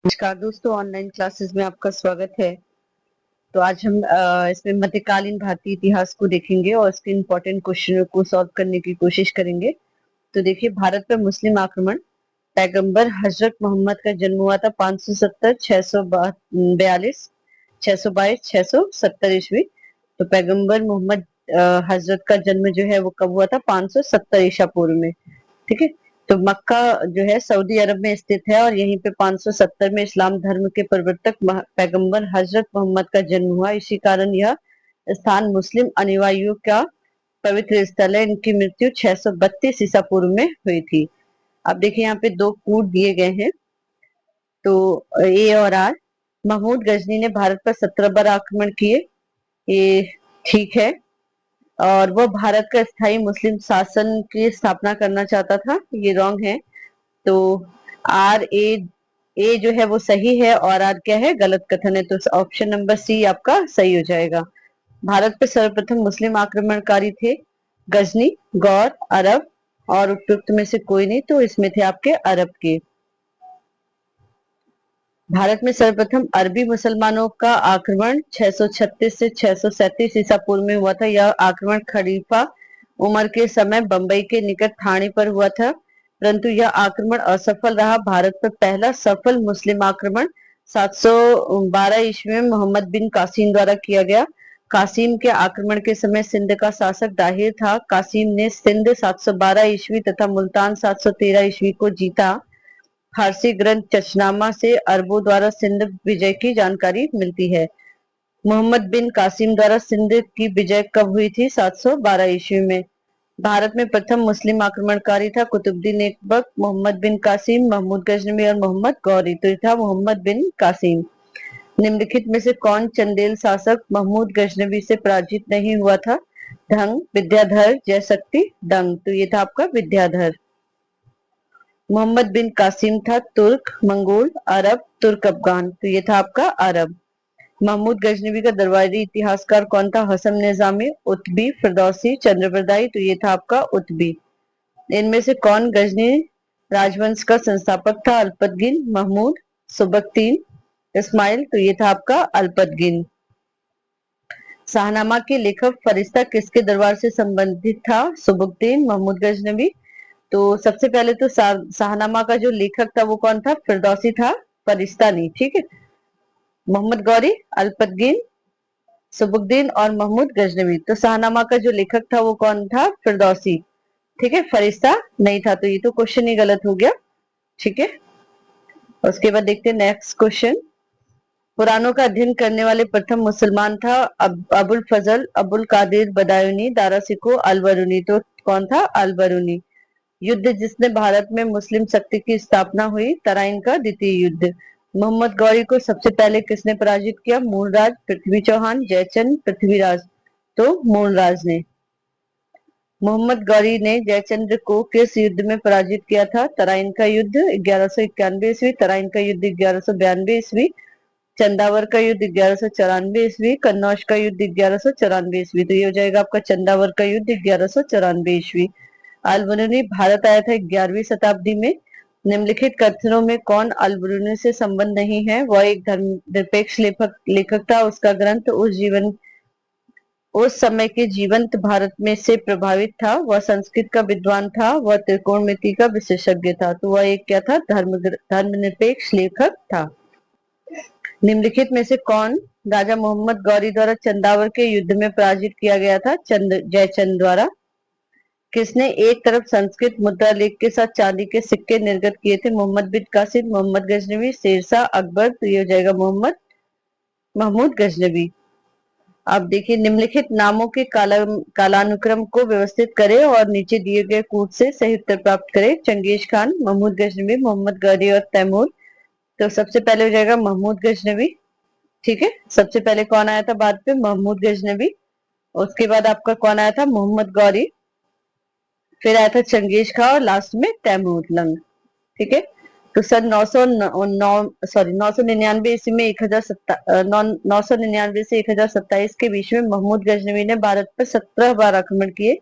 नमस्कार दोस्तों, online classes में आपका स्वागत है। तो आज हम इसमें मध्यकालीन भारतीय इतिहास को देखेंगे और इसके इम्पोर्टेंट क्वेश्चनों को सॉल्व करने की कोशिश करेंगे। तो देखिए, भारत पर मुस्लिम आक्रमण। पैगंबर हजरत मोहम्मद का जन्म हुआ था 570, 642, 622, 670 ईस्वी। तो पैगंबर मोहम्मद हजरत का जन्म जो है वो कब हुआ था? 570 ईसा पूर्व में। ठीक है। तो मक्का जो है सऊदी अरब में स्थित है और यहीं पे 570 में इस्लाम धर्म के प्रवर्तक पैगंबर हजरत मोहम्मद का जन्म हुआ। इसी कारण यह स्थान मुस्लिम अनुयायियों का पवित्र स्थल है। इनकी मृत्यु 632 ईसा पूर्व में हुई थी। अब देखिए, यहाँ पे दो कूट दिए गए हैं, तो ए और आर। महमूद गजनी ने भारत पर 17 बार आक्रमण किए, ये ठीक है। और वह भारत का स्थायी मुस्लिम शासन की स्थापना करना चाहता था, ये रॉन्ग है। तो आर ए जो है वो सही है और आर क्या है? गलत कथन है। तो ऑप्शन नंबर सी आपका सही हो जाएगा। भारत पे सर्वप्रथम मुस्लिम आक्रमणकारी थे गजनी, गौर, अरब और उपयुक्त में से कोई नहीं, तो इसमें थे आपके अरब के। भारत में सर्वप्रथम अरबी मुसलमानों का आक्रमण 636 से 637 ईसा पूर्व में हुआ था। यह आक्रमण खलीफा उमर के समय बंबई के निकट ठाणे पर हुआ था, परंतु यह आक्रमण असफल रहा। भारत पर पहला सफल मुस्लिम आक्रमण 712 ईस्वी में मोहम्मद बिन कासिम द्वारा किया गया। कासिम के आक्रमण के समय सिंध का शासक दाहिर था। कासिम ने सिंध 712 ईस्वी तथा मुल्तान 713 ईस्वी को जीता। फारसी ग्रंथ चचनामा से अरबों द्वारा सिंध विजय की जानकारी मिलती है। मोहम्मद बिन कासिम द्वारा सिंध की विजय कब हुई थी? 712 ईस्वी में। भारत में प्रथम मुस्लिम आक्रमणकारी था कुतुबुद्दीन ऐबक, मोहम्मद बिन कासिम, महमूद गजनवी और मोहम्मद गौरी। तो था मोहम्मद बिन कासिम। निम्नलिखित में से कौन चंदेल शासक महमूद गजनवी से पराजित नहीं हुआ था? ढंग, विद्याधर, जयशक्ति, डंग। तो ये था आपका विद्याधर। मोहम्मद बिन कासिम था तुर्क, मंगोल, अरब, तुर्क अफगान। तो ये था आपका अरब। महमूद गजनवी का दरबारी इतिहासकार कौन था? हसन निजामी, उत्बी, फिरदौसी, चंद्रप्रदाई। तो ये था आपका उत्बी। इनमें से कौन गजनी राजवंश का संस्थापक था? अल्पतगिन, महमूद, सुबकतीन, इस्माइल। तो ये था आपका अल्पतगिन। शाहनामा के लेखक फरिश्ता किसके दरबार से संबंधित था? सुबकतीन, महमूद गजनवी। तो सबसे पहले तो शाहनामा का जो लेखक था वो कौन था? फिरदौसी था, फरिश्ता नहीं। ठीक है। मोहम्मद गौरी, अल्पतगिन, सुबुद्दीन और महमूद गजनवी। तो शाहनामा का जो लेखक था वो कौन था? फिरदौसी। ठीक है, फरिश्ता नहीं था। तो ये तो क्वेश्चन ही गलत हो गया। ठीक है। उसके बाद देखते हैं नेक्स्ट क्वेश्चन। पुराणों का अध्ययन करने वाले प्रथम मुसलमान था अबुल फजल, अबुल कादिर बदायूनी, दारा सिको, अलबरूनी। तो कौन था? अलबरूनी। युद्ध जिसने भारत में मुस्लिम शक्ति की स्थापना हुई? तराइन का द्वितीय युद्ध। मोहम्मद गौरी को सबसे पहले किसने पराजित किया? मूलराज, पृथ्वी चौहान, जयचंद, पृथ्वीराज। तो मूलराज ने। मोहम्मद गौरी ने जयचंद्र को किस युद्ध में पराजित किया था? तराइन का युद्ध 1191 ईस्वी, तराइन का युद्ध 1192 ईस्वी, चंदावर का युद्ध 1194 ईस्वी, कन्नौज का युद्ध 1194 ईस्वी। तो ये हो जाएगा आपका चंदावर का युद्ध 1194 ईस्वी। अलबरूनी भारत आया था 11वीं शताब्दी में। निम्नलिखित कथनों में कौन अलबरूनी से संबंध नहीं है? वह एक धर्मनिरपेक्ष लेखक था। उसका ग्रंथ उस समय के जीवंत भारत में से प्रभावित था। वह संस्कृत का विद्वान था। वह त्रिकोणमिति का विशेषज्ञ था। तो वह एक क्या था? धर्मनिरपेक्ष लेखक था। निम्नलिखित में से कौन राजा मोहम्मद गौरी द्वारा चंदावर के युद्ध में पराजित किया गया था? जयचंद द्वारा। किसने एक तरफ संस्कृत मुद्रा लेख के साथ चांदी के सिक्के निर्गत किए थे? मोहम्मद बिन कासिम, मोहम्मद गजनवी, शेरशाह, अकबर। तो ये हो जाएगा महमूद गजनवी। अब देखिए, निम्नलिखित नामों के कालानुक्रम को व्यवस्थित करें और नीचे दिए गए कूट से सही उत्तर प्राप्त करें। चंगेज खान, महमूद गजनवी, मोहम्मद गौरी और तैमूर। तो सबसे पहले हो जाएगा महमूद गजनवी। ठीक है। सबसे पहले कौन आया था बाद पे? महमूद गजनवी। उसके बाद आपका कौन आया था? मोहम्मद गौरी। फिर आया था चंगेज खान और लास्ट में तैमूर लंग। ठीक है। तो सन 999 ईस्वी में 999 से 1027 के बीच में महमूद गजनवी ने भारत पर 17 बार आक्रमण किए।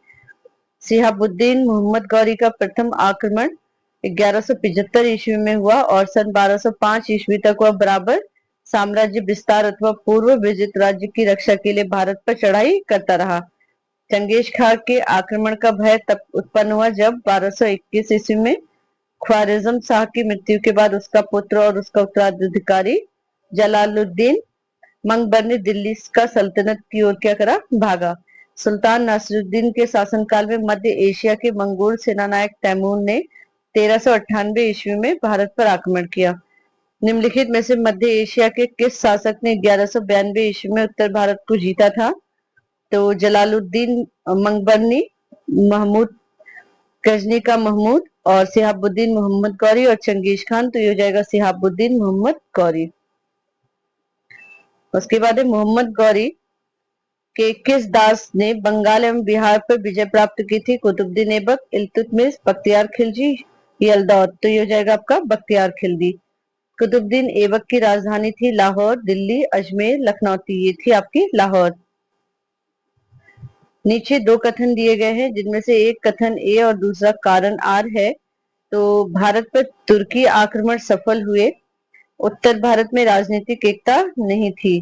शिहाबुद्दीन मोहम्मद गौरी का प्रथम आक्रमण 1175 ईस्वी में हुआ और सन 1205 ईस्वी तक वह बराबर साम्राज्य विस्तार अथवा पूर्व विजित राज्य की रक्षा के लिए भारत पर चढ़ाई करता रहा। चंगेज खां के आक्रमण का भय तब उत्पन्न हुआ जब 1221 ईस्वी में ख्वारिज्म शाह की मृत्यु के बाद उसका पुत्र और उसका उत्तराधिकारी जलालुद्दीन मंगबर ने दिल्ली का सल्तनत की ओर क्या करा, भागा। सुल्तान नासिरुद्दीन के शासनकाल में मध्य एशिया के मंगोल सेनानायक तैमूर ने 1398 ईस्वी में भारत पर आक्रमण किया। निम्नलिखित में से मध्य एशिया के किस शासक ने 1192 ईस्वी में उत्तर भारत को जीता था? तो जलालुद्दीन मंगबरनी, महमूद गजनी का महमूद और सिहाबुद्दीन मोहम्मद गौरी और चंगेज खान। तो ये हो जाएगा सिहाबुद्दीन मोहम्मद गौरी। उसके बाद है मोहम्मद गौरी के किस दास ने बंगाल एवं बिहार पर विजय प्राप्त की थी? कुतुबुद्दीन ऐबक, इल्तुतमिश, बख्तियार खिलजी, यलदौद। तो ये हो जाएगा आपका बख्तियार खिलजी। कुतुबुद्दीन ऐबक की राजधानी थी लाहौर, दिल्ली, अजमेर, लखनौती। ये थी आपकी लाहौर। नीचे दो कथन दिए गए हैं जिनमें से एक कथन ए और दूसरा कारण आर है। तो भारत पर तुर्की आक्रमण सफल हुए, उत्तर भारत में राजनीतिक एकता नहीं थी।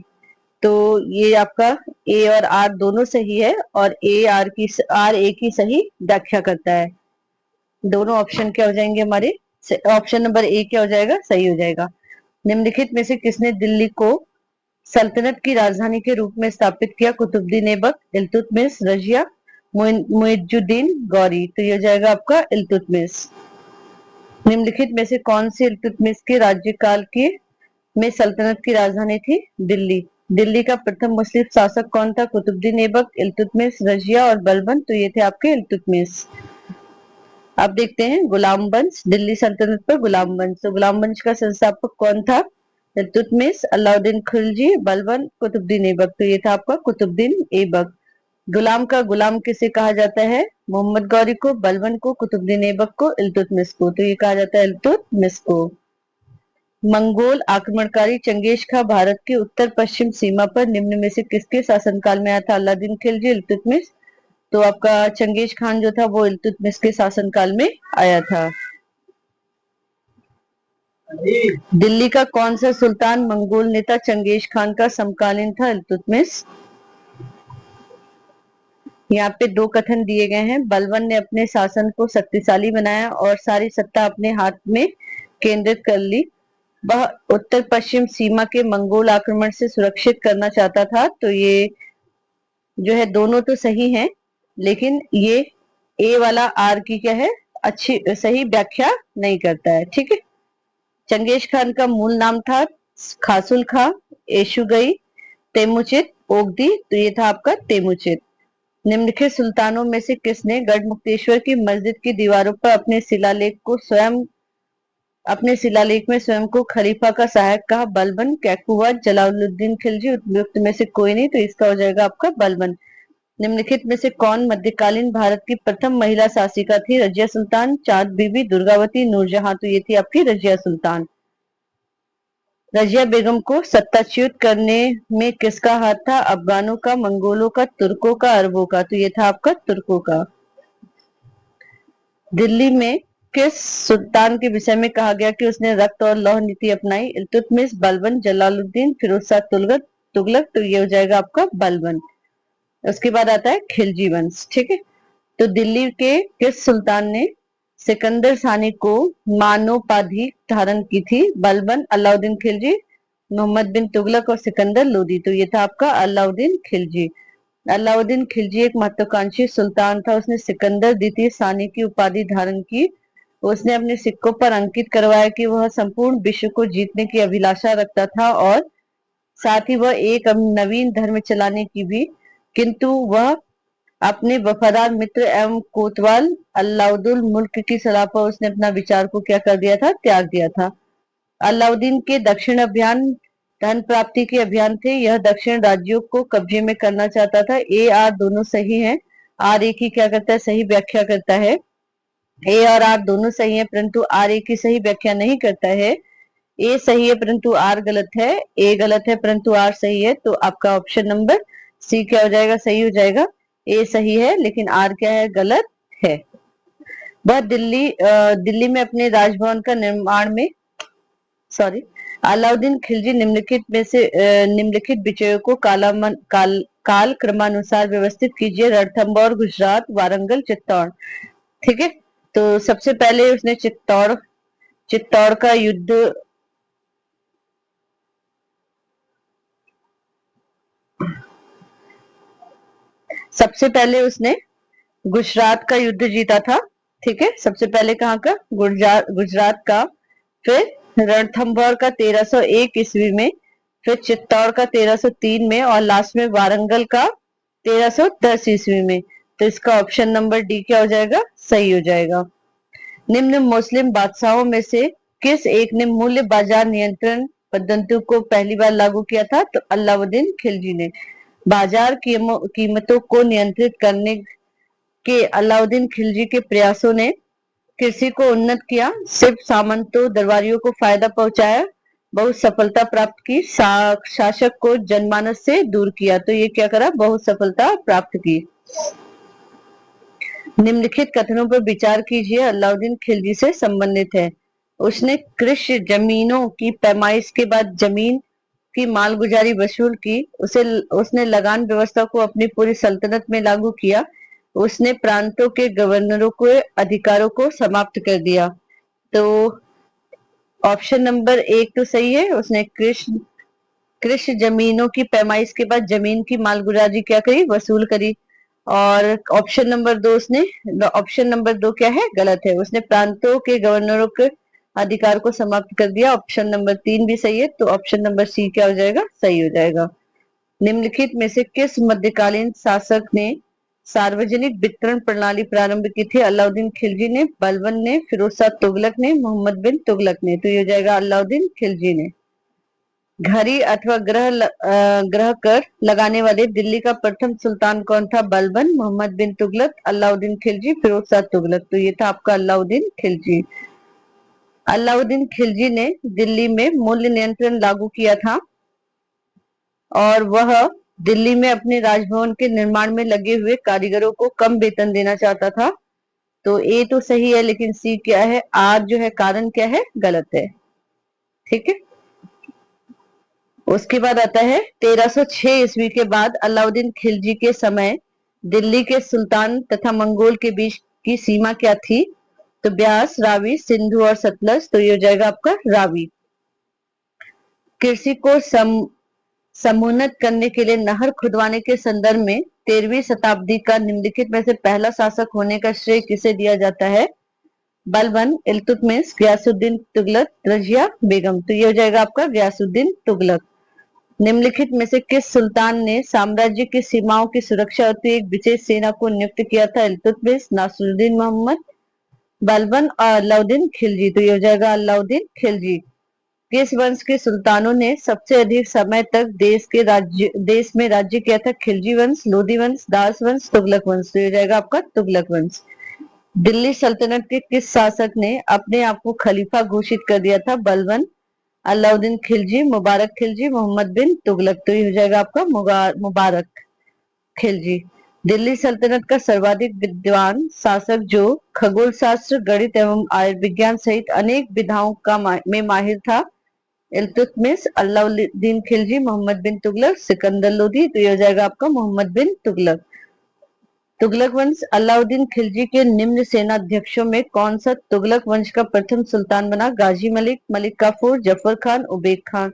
तो ये आपका ए और आर दोनों सही है और आर ए की सही व्याख्या करता है। दोनों ऑप्शन क्या हो जाएंगे हमारे? ऑप्शन नंबर ए क्या हो जाएगा? सही हो जाएगा। निम्नलिखित में से किसने दिल्ली को सल्तनत की राजधानी के रूप में स्थापित किया? कुतुबुद्दीन ऐबक, इल्तुतमिश, रजिया, मुइजुद्दीन गौरी। तो ये हो जाएगा आपका इल्तुतमिश। निम्नलिखित में से कौन सी इल्तुतमिश के राज्यकाल के में सल्तनत की राजधानी थी? दिल्ली। दिल्ली का प्रथम मुस्लिम शासक कौन था? कुतुबुद्दीन ऐबक, इल्तुतमिश, रजिया और बलबन। तो ये थे आपके इल्तुतमिश। अब देखते हैं गुलाम वंश, दिल्ली सल्तनत पर गुलाम वंश। तो गुलाम वंश का संस्थापक कौन था? इल्तुतमिश, अलाउद्दीन खिलजी, बलबन, कुतुबुद्दीन ऐबक। तो ये था आपका कुतुबुद्दीन ऐबक। गुलाम का गुलाम किसे कहा जाता है? मोहम्मद गौरी को, बलबन को, कुतुबुद्दीन ऐबक को, इल्तुतमिश को। तो ये कहा जाता है इल्तुतमिश को। मंगोल आक्रमणकारी चंगेज खां भारत की उत्तर पश्चिम सीमा पर निम्न में से किसके शासनकाल में आया था? अलाउद्दीन खिलजी, इल्तुतमिश। तो आपका चंगेज खान जो था वो इल्तुतमिश के शासनकाल में आया था। दिल्ली का कौन सा सुल्तान मंगोल नेता चंगेज खान का समकालीन था? इल्तुतमिश। यहाँ पे दो कथन दिए गए हैं। बलबन ने अपने शासन को शक्तिशाली बनाया और सारी सत्ता अपने हाथ में केंद्रित कर ली। वह उत्तर पश्चिम सीमा के मंगोल आक्रमण से सुरक्षित करना चाहता था। तो ये जो है दोनों तो सही हैं, लेकिन ये ए वाला आर की क्या है, अच्छी सही व्याख्या नहीं करता है। ठीक है। चंगेज खान का मूल नाम था खासुल खां, एशुगई, तेमुचित, ओगदी। तो ये था आपका तेमुचित। निम्नलिखित सुल्तानों में से किसने गढ़मुक्तेश्वर की मस्जिद की दीवारों पर अपने शिलालेख में स्वयं को खलीफा का सहायक कहा? बलबन, कैकुबा, जलालुद्दीन खिलजी। उपयुक्त में से कोई नहीं। तो इसका हो जाएगा आपका बलबन। निम्नलिखित में से कौन मध्यकालीन भारत की प्रथम महिला शासिका थी? रजिया सुल्तान, चांद बीबी, दुर्गावती, नूरजहां। तो ये थी आपकी रजिया सुल्तान। रजिया बेगम को सत्ताच्युत करने में किसका हाथ था? अफगानों का, मंगोलों का, तुर्कों का, अरबों का। तो ये था आपका तुर्कों का। दिल्ली में किस सुल्तान के विषय में कहा गया कि उसने रक्त और लौह नीति अपनाई? इल्तुतमिश, बलबन, जलालुद्दीन, फिरोज शाह तुगलक। तो ये हो जाएगा आपका बलबन। उसके बाद आता है खिलजी वंश। ठीक है। तो दिल्ली के किस सुल्तान ने सिकंदर सानी को मानोपाधि धारण की थी? बलबन, अलाउद्दीन खिलजी, मोहम्मद बिन तुगलक और सिकंदर लोदी। तो ये था आपका अलाउद्दीन खिलजी। अलाउद्दीन खिलजी एक महत्वाकांक्षी सुल्तान था। उसने सिकंदर द्वितीय सानी की उपाधि धारण की। उसने अपने सिक्कों पर अंकित करवाया कि वह संपूर्ण विश्व को जीतने की अभिलाषा रखता था और साथ ही वह एक नवीन धर्म चलाने की भी, किंतु वह अपने वफादार मित्र एवं कोतवाल अलाउद्दुल मुल्क की सलाह पर उसने अपना विचार को क्या कर दिया था? त्याग दिया था। अलाउद्दीन के दक्षिण अभियान धन प्राप्ति के अभियान थे। यह दक्षिण राज्यों को कब्जे में करना चाहता था। ए आर दोनों सही हैं। आर ए की क्या करता है? सही व्याख्या करता है। ए और आर दोनों सही है, परंतु आर ए की सही व्याख्या नहीं करता है। ए सही है परंतु आर गलत है, ए गलत है परंतु आर सही है। तो आपका ऑप्शन नंबर सी क्या हो जाएगा? सही हो जाएगा। ए सही है लेकिन आर क्या है? गलत है। वह दिल्ली में अपने राजभवन का निर्माण में अलाउद्दीन खिलजी निम्नलिखित विषयों को काल क्रमानुसार व्यवस्थित कीजिए। रणथंभौर गुजरात, वारंगल, चित्तौड़। ठीक है, तो सबसे पहले उसने चित्तौड़ का युद्ध सबसे पहले उसने गुजरात का युद्ध जीता था। ठीक है, सबसे पहले कहाँ का? गुजरात का। फिर रणथंभौर का 1301 ईस्वी में, फिर चित्तौड़ का 1303 में, और लास्ट में वारंगल का 1310 ईस्वी में। तो इसका ऑप्शन नंबर डी क्या हो जाएगा? सही हो जाएगा। निम्न मुस्लिम बादशाहों में से किस एक ने मूल्य बाजार नियंत्रण पद्धति को पहली बार लागू किया था? तो अलाउद्दीन खिलजी ने। बाजार कीमतों को नियंत्रित करने के अलाउद्दीन खिलजी के प्रयासों ने कृषि को उन्नत किया, सिर्फ सामंतों दरबारियों को फायदा पहुंचाया, बहुत सफलता प्राप्त की, शासक को जनमानस से दूर किया। तो ये क्या करा? बहुत सफलता प्राप्त की। निम्नलिखित कथनों पर विचार कीजिए, अलाउद्दीन खिलजी से संबंधित है। उसने कृषि जमीनों की पैमाइश के बाद जमीन की मालगुजारी वसूल की। उसने लगान व्यवस्था को अपनी पूरी सल्तनत में लागू किया। उसने प्रांतों के गवर्नरों के अधिकारों को समाप्त कर दिया। तो ऑप्शन नंबर 1 तो सही है। उसने कृषि जमीनों की पैमाइश के बाद जमीन की मालगुजारी क्या करी? वसूल करी। और ऑप्शन नंबर 2 क्या है? गलत है। उसने प्रांतों के गवर्नरों के अधिकार को समाप्त कर दिया। ऑप्शन नंबर 3 भी सही है। तो ऑप्शन नंबर सी क्या हो जाएगा? सही हो जाएगा। निम्नलिखित में से किस मध्यकालीन शासक ने सार्वजनिक वितरण प्रणाली प्रारंभ की थी? अलाउद्दीन खिलजी ने, बलबन ने, फिरोज शाह तुगलक ने, मोहम्मद बिन तुगलक ने। तो ये हो जाएगा अलाउद्दीन खिलजी ने। घड़ी अथवा ग्रह कर लगाने वाले दिल्ली का प्रथम सुल्तान कौन था? बलबन, मोहम्मद बिन तुगलक, अलाउद्दीन खिलजी, फिरोज शाह तुगलक। तो ये था आपका अलाउद्दीन खिलजी। अलाउद्दीन खिलजी ने दिल्ली में मूल्य नियंत्रण लागू किया था, और वह दिल्ली में अपने राजभवन के निर्माण में लगे हुए कारीगरों को कम वेतन देना चाहता था। तो ए तो सही है, लेकिन सी क्या है? आर जो है कारण क्या है? गलत है। ठीक है, उसके बाद आता है 1306 ईस्वी के बाद अलाउद्दीन खिलजी के समय दिल्ली के सुल्तान तथा मंगोल के बीच की सीमा क्या थी? तो ब्यास, रावी, सिंधु और सतलज। तो ये हो जाएगा आपका रावी। कृषि को समुन्नत करने के लिए नहर खुदवाने के संदर्भ में 13वीं शताब्दी का निम्नलिखित में से पहला शासक होने का श्रेय किसे दिया जाता है? बलबन, इल्तुतमिश, गयासुद्दीन तुगलक, रजिया बेगम। तो ये हो जाएगा आपका गयासुद्दीन तुगलक। निम्नलिखित में से किस सुल्तान ने साम्राज्य की सीमाओं की सुरक्षा हेतु एक विशेष सेना को नियुक्त किया था? इल्तुतमिश, नासिरुद्दीन मोहम्मद, बलबन और अलाउद्दीन खिलजी। तो ये हो जाएगा अलाउद्दीन खिलजी। किस वंश के सुल्तानों ने सबसे अधिक समय तक देश में राज्य किया था? खिलजी वंश, लोधी वंश, दास वंश, तुगलक वंश। तो ये हो जाएगा आपका तुगलक वंश। दिल्ली सल्तनत के किस शासक ने अपने आप को खलीफा घोषित कर दिया था? बलबन, अलाउद्दीन खिलजी, मुबारक खिलजी, मोहम्मद बिन तुगलक। तो ये हो जाएगा आपका मुबारक खिलजी। दिल्ली सल्तनत का सर्वाधिक विद्वान शासक जो खगोल शास्त्र, गणित एवं आयुर्विज्ञान सहित अनेक विधाओं में माहिर था? इल्तुतमिश, अलाउद्दीन खिलजी, मोहम्मद बिन तुगलक, सिकंदर लोधी। तो ये हो जाएगा आपका मोहम्मद बिन तुगलक। तुगलक वंश अलाउद्दीन खिलजी के निम्न सेनाध्यक्षों में कौन सा तुगलक वंश का प्रथम सुल्तान बना? गाजी मलिक, मलिक काफूर, जफर खान, उबेद खान।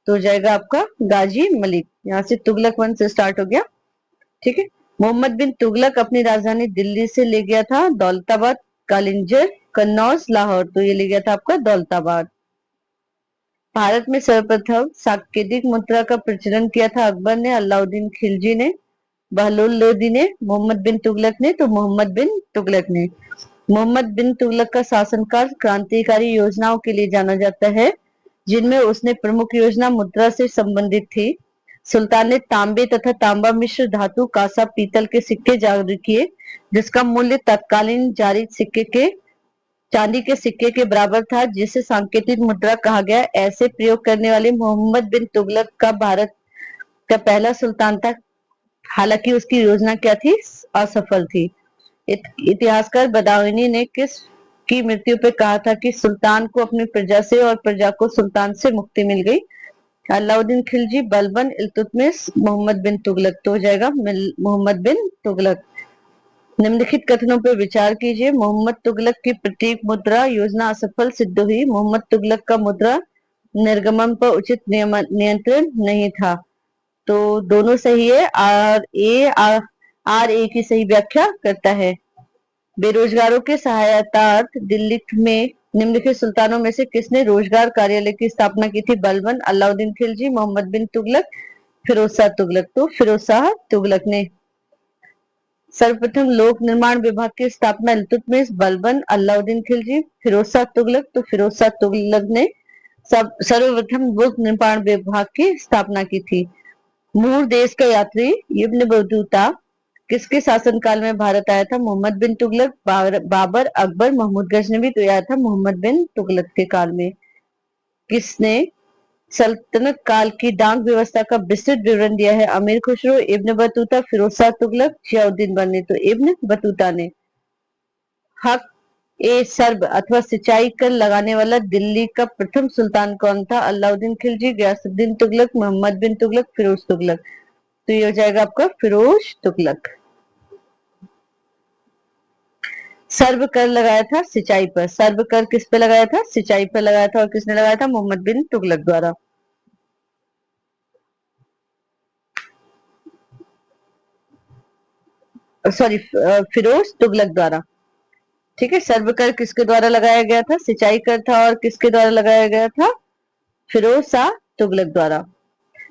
तो हो जाएगा आपका गाजी मलिक। यहाँ से तुगलक वंश स्टार्ट हो गया। ठीक है, मोहम्मद बिन तुगलक अपनी राजधानी दिल्ली से ले गया था दौलताबाद, कालिंजर, कन्नौज, लाहौर। तो ये ले गया था आपका दौलताबाद। भारत में सर्वप्रथम सांकेतिक मुद्रा का प्रचलन किया था अकबर ने, अलाउद्दीन खिलजी ने, बहलोल लोदी ने, मोहम्मद बिन तुगलक ने। तो मोहम्मद बिन तुगलक ने। मोहम्मद बिन तुगलक का शासनकाल क्रांतिकारी योजनाओं के लिए जाना जाता है, जिनमें उसने प्रमुख योजना मुद्रा से संबंधित थी। सुल्तान ने तांबे तथा तांबा मिश्र धातु, कांसा, पीतल के सिक्के जारी किए, जिसका मूल्य तत्कालीन जारी चांदी के सिक्के के बराबर था, जिसे सांकेतिक मुद्रा कहा गया। ऐसे प्रयोग करने वाले मोहम्मद बिन तुगलक का भारत का पहला सुल्तान था। हालांकि उसकी योजना क्या थी? असफल थी। इतिहासकार बदायूनी ने किस की मृत्यु पर कहा था कि सुल्तान को अपनी प्रजा से और प्रजा को सुल्तान से मुक्ति मिल गई? अलाउद्दीन खिलजी, बलबन, इल्तुतमिश, मोहम्मद बिन तुगलक। तो हो जाएगा मोहम्मद बिन तुगलक। निम्नलिखित कथनों पर विचार कीजिए। मोहम्मद तुगलक की प्रतीक मुद्रा योजना असफल सिद्ध हुई। मोहम्मद तुगलक का मुद्रा निर्गमन पर उचित नियंत्रण नहीं था। तो दोनों सही है। आर ए की सही व्याख्या करता है। बेरोजगारों के सहायतार्थ दिल्ली में निम्नलिखित सुल्तानों में से किसने रोजगार कार्यालय की स्थापना की थी? बलबन, अलाउद्दीन खिलजी, मोहम्मद बिन तुगलक, फिरोज शाह तुगलक। तो फिरोज शाह तुगलक ने। सर्वप्रथम लोक निर्माण विभाग की स्थापना इल्तुतमिश, बलबन, अलाउद्दीन खिलजी, फिरोज शाह तुगलक। तो फिरोज शाह तुगलक ने सर्वप्रथम लोक निर्माण विभाग की स्थापना की थी। मूर देश का यात्री इब्न बतूता किसके शासनकाल में भारत आया था? मोहम्मद बिन तुगलक, बाबर, अकबर, महमूद गजनवी। तो आया था मोहम्मद बिन तुगलक के काल में। किसने सल्तनत काल की डाक व्यवस्था का विस्तृत विवरण दिया है? अमीर खुसरो, इब्न बतूता, फिरोज शाह तुगलक, जियाउद्दीन बने। तो इब्न बतूता ने। हक ए सर्ब अथवा सिंचाई कर लगाने वाला दिल्ली का प्रथम सुल्तान कौन था? अलाउद्दीन खिलजी, गयासुद्दीन तुगलक, मोहम्मद बिन तुगलक, फिरोज तुगलक। तो ये हो जाएगा आपका फिरोज तुगलक। सर्व कर लगाया था सिंचाई पर। सर्व कर किस पे लगाया था? सिंचाई पर लगाया था। और किसने लगाया था? मोहम्मद बिन तुगलक द्वारा। सॉरी, फिरोज तुगलक द्वारा। ठीक है। सर्व कर किसके द्वारा लगाया गया था? सिंचाई कर था। और किसके द्वारा लगाया गया था? फिरोज शाह तुगलक द्वारा।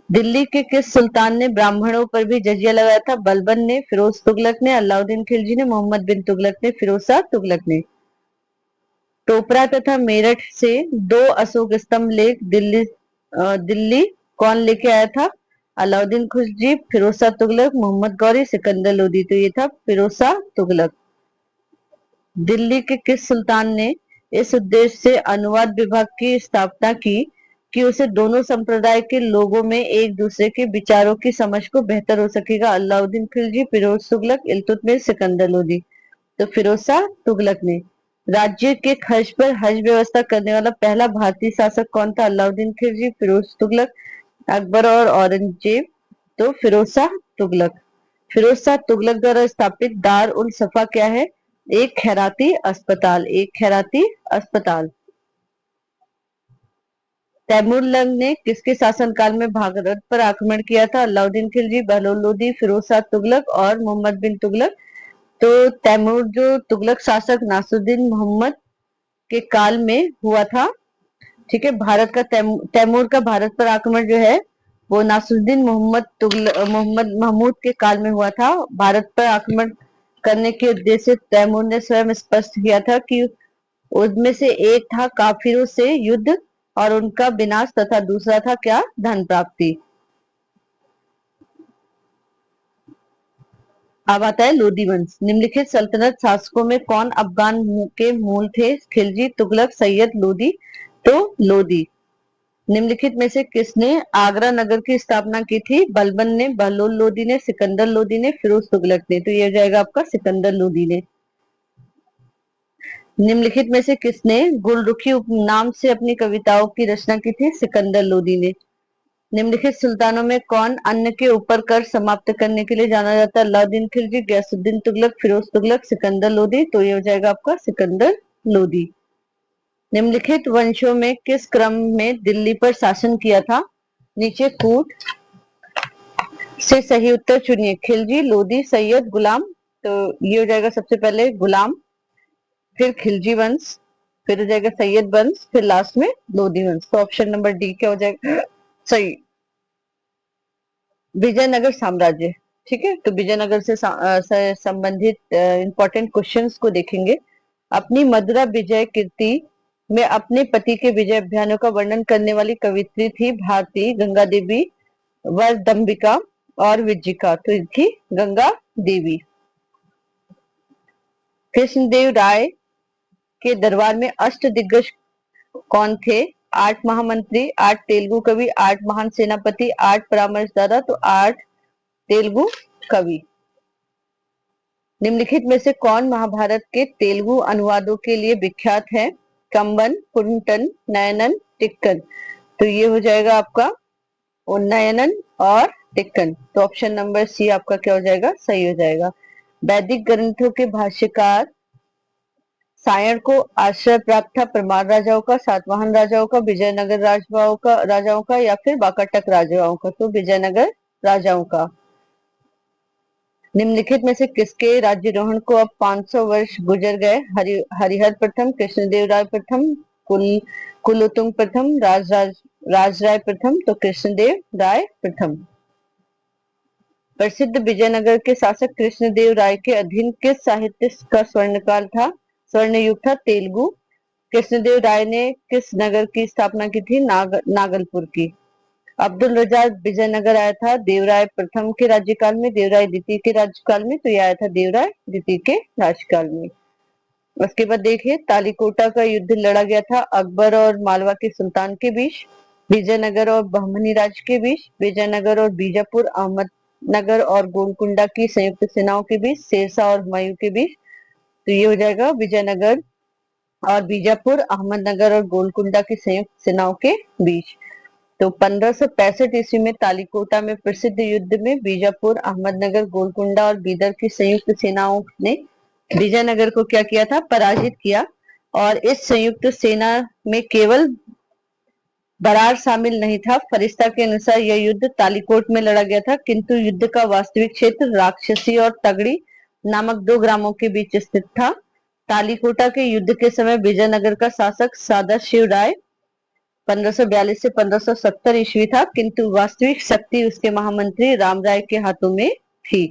दिल्ली के किस सुल्तान ने ब्राह्मणों पर भी जजिया लगाया था? बलबन ने, फिरोज तुगलक ने, अलाउद्दीन खिलजी ने, मोहम्मद बिन तुगलक ने, फिरोज शाह तुगलक ने। टोपरा तथा मेरठ से 2 अशोक स्तंभ लेख दिल्ली कौन लेके आया था? अलाउद्दीन खिलजी, फिरोज शाह तुगलक, मोहम्मद गौरी, सिकंदर लोदी। तो ये था फिरोज शाह तुगलक। दिल्ली के किस सुल्तान ने इस उद्देश्य से अनुवाद विभाग की स्थापना की कि उसे दोनों संप्रदाय के लोगों में एक दूसरे के विचारों की समझ को बेहतर हो सकेगा? अलाउद्दीन खिलजी, फिरोज तुगलक, इल्तुतमिश, सिकंदर लोदी। तो फिरोज शाह तुगलक ने। राज्य के खर्च पर हज व्यवस्था करने वाला पहला भारतीय शासक कौन था? अलाउद्दीन खिलजी, फिरोज तुगलक, अकबर और औरंगजेब। तो फिरोज शाह तुगलक। फिरोज शाह तुगलक द्वारा स्थापित दार उल सफा क्या है? एक खैराती अस्पताल। एक खैराती अस्पताल। तैमूरलंग ने किसके शासनकाल में भारत पर आक्रमण किया था? अलाउद्दीन खिलजी, बहलोल लोदी, फिरोज शाह तुगलक और मोहम्मद बिन तुगलक। तो तैमूर जो तुगलक शासक नासुद्दीन मोहम्मद के काल में हुआ था। ठीक है। भारत का तैमूर का भारत पर आक्रमण जो है वो नासुद्दीन मोहम्मद महमूद के काल में हुआ था। भारत पर आक्रमण करने के उद्देश्य से तैमूर ने स्वयं स्पष्ट किया था कि उनमें से एक था काफिरों से युद्ध और उनका विनाश तथा दूसरा था क्या? धन प्राप्ति। अब आता है लोदी वंश। निम्नलिखित सल्तनत शासकों में कौन अफगान के मूल थे? खिलजी, तुगलक, सैयद, लोदी। तो लोदी। निम्नलिखित में से किसने आगरा नगर की स्थापना की थी? बलबन ने, बहलोल लोदी ने, सिकंदर लोदी ने, फिरोज तुगलक ने। तो ये हो जाएगा आपका सिकंदर लोदी ने। निम्नलिखित में से किसने गुलरुखी उपनाम से अपनी कविताओं की रचना की थी? सिकंदर लोदी ने। निम्नलिखित सुल्तानों में कौन अन्न के ऊपर कर समाप्त करने के लिए जाना जाता है? अलाउद्दीन खिलजी, गयासुद्दीन तुगलक, फिरोज तुगलक, सिकंदर लोदी। तो ये हो जाएगा आपका सिकंदर लोदी। निम्नलिखित वंशों में किस क्रम में दिल्ली पर शासन किया था? नीचे कूट से सही उत्तर चुनिए। खिलजी, लोदी, सैयद, गुलाम। तो ये हो जाएगा सबसे पहले गुलाम, फिर खिलजी वंश, फिर हो जाएगा सैयद वंश, फिर लास्ट में लोदी वंश। तो ऑप्शन नंबर डी क्या हो जाएगा सही? विजयनगर साम्राज्य। ठीक है। तो विजयनगर से संबंधित इंपॉर्टेंट क्वेश्चंस को देखेंगे। अपनी मधुरा विजय कीर्ति में अपने पति के विजय अभियानों का वर्णन करने वाली कवित्री थी भारती, गंगा देवी, वरदंबिका और विजिका। तो ये थी गंगा देवी। कृष्णदेव राय के दरबार में अष्ट दिग्गज कौन थे? 8 महामंत्री, 8 तेलुगु कवि, 8 महान सेनापति, 8 परामर्शदाता। तो 8 तेलुगु कवि। निम्नलिखित में से कौन महाभारत के तेलुगु अनुवादों के लिए विख्यात है? कंबन, कुंटन, नयनन, टिक्कन। तो ये हो जाएगा आपका उन्नयनन और टिक्कन। तो ऑप्शन नंबर सी आपका क्या हो जाएगा? सही हो जाएगा। वैदिक ग्रंथों के भाष्यकार सायण को आश्रय प्राप्त था परमार राजाओं का, सातवाहन राजाओं का, विजयनगर राजाओं का या फिर वाकाटक राजाओं का? तो विजयनगर राजाओं का। निम्नलिखित में से किसके राज्यारोहण को अब 500 वर्ष गुजर गए? हरिहर प्रथम, कृष्णदेव राय प्रथम, कुलोत्तुंग प्रथम, राजराय प्रथम। तो कृष्णदेव राय प्रथम। प्रसिद्ध विजयनगर के शासक कृष्णदेव राय के अधीन किस साहित्य का स्वर्णकाल था? स्वर्ण युग था तेलुगु। कृष्णदेव राय ने किस नगर की स्थापना की थी? नागलपुर की। अब्दुल रजाक विजयनगर आया था देवराय प्रथम के राज्यकाल में, देवराय द्वितीय के राज्यकाल में। तो यह आया था देवराय द्वितीय के राज्यकाल में। उसके बाद देखिए, तालीकोटा का युद्ध लड़ा गया था अकबर और मालवा के सुल्तान के बीच, विजयनगर और बहमनी राज्य के बीच, विजयनगर और बीजापुर, अहमदनगर और गोलकुंडा की संयुक्त सेनाओं के बीच, शेरशाह और हुमायूं के बीच। तो ये हो जाएगा विजयनगर और बीजापुर, अहमदनगर और गोलकुंडा की संयुक्त सेनाओं के बीच। तो 1565 ईस्वी में तालीकोटा में प्रसिद्ध युद्ध में बीजापुर, अहमदनगर, गोलकुंडा और बीदर की संयुक्त सेनाओं ने विजयनगर को क्या किया था? पराजित किया। और इस संयुक्त सेना में केवल बरार शामिल नहीं था। फरिश्ता के अनुसार यह युद्ध तालीकोट में लड़ा गया था, किंतु युद्ध का वास्तविक क्षेत्र राक्षसी और तगड़ी नामक 2 ग्रामों के बीच स्थित था। तालीकोटा के युद्ध के समय विजयनगर का शासक सदाशिव राय 1542 से 1570 ईस्वी था, किंतु वास्तविक शक्ति उसके महामंत्री रामराय के हाथों में थी।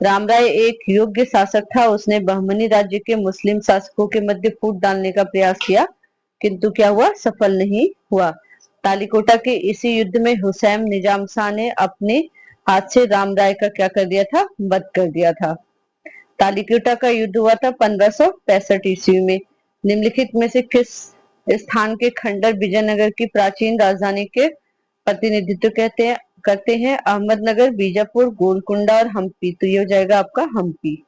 रामराय एक योग्य शासक था। उसने बहमनी राज्य के मुस्लिम शासकों के मध्य फूट डालने का प्रयास किया, किंतु क्या हुआ? सफल नहीं हुआ। तालीकोटा के इसी युद्ध में हुसैन निजाम शाह ने अपने हाथ से रामराय का क्या कर दिया था? वध कर दिया था। तालीकोटा का युद्ध हुआ था 1565 ईस्वी में। निम्नलिखित में से किस स्थान के खंडर विजयनगर की प्राचीन राजधानी के प्रतिनिधित्व करते हैं? अहमदनगर, बीजापुर, गोलकुंडा और हम्पी। तो ये हो जाएगा आपका हम्पी।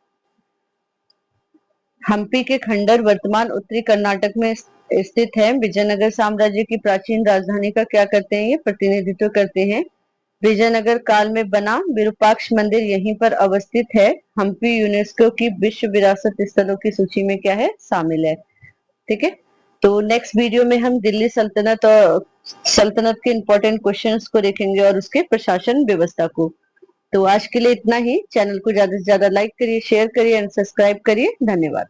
हम्पी के खंडर वर्तमान उत्तरी कर्नाटक में स्थित है। विजयनगर साम्राज्य की प्राचीन राजधानी का क्या करते हैं? ये प्रतिनिधित्व करते हैं। विजयनगर काल में बना विरूपाक्ष मंदिर यहीं पर अवस्थित है। हम्पी यूनेस्को की विश्व विरासत स्थलों की सूची में क्या है? शामिल है। ठीक है, तो नेक्स्ट वीडियो में हम दिल्ली सल्तनत और सल्तनत के इंपॉर्टेंट क्वेश्चंस को देखेंगे और उसके प्रशासन व्यवस्था को। तो आज के लिए इतना ही। चैनल को ज्यादा से ज्यादा लाइक करिए, शेयर करिए एंड सब्सक्राइब करिए। धन्यवाद।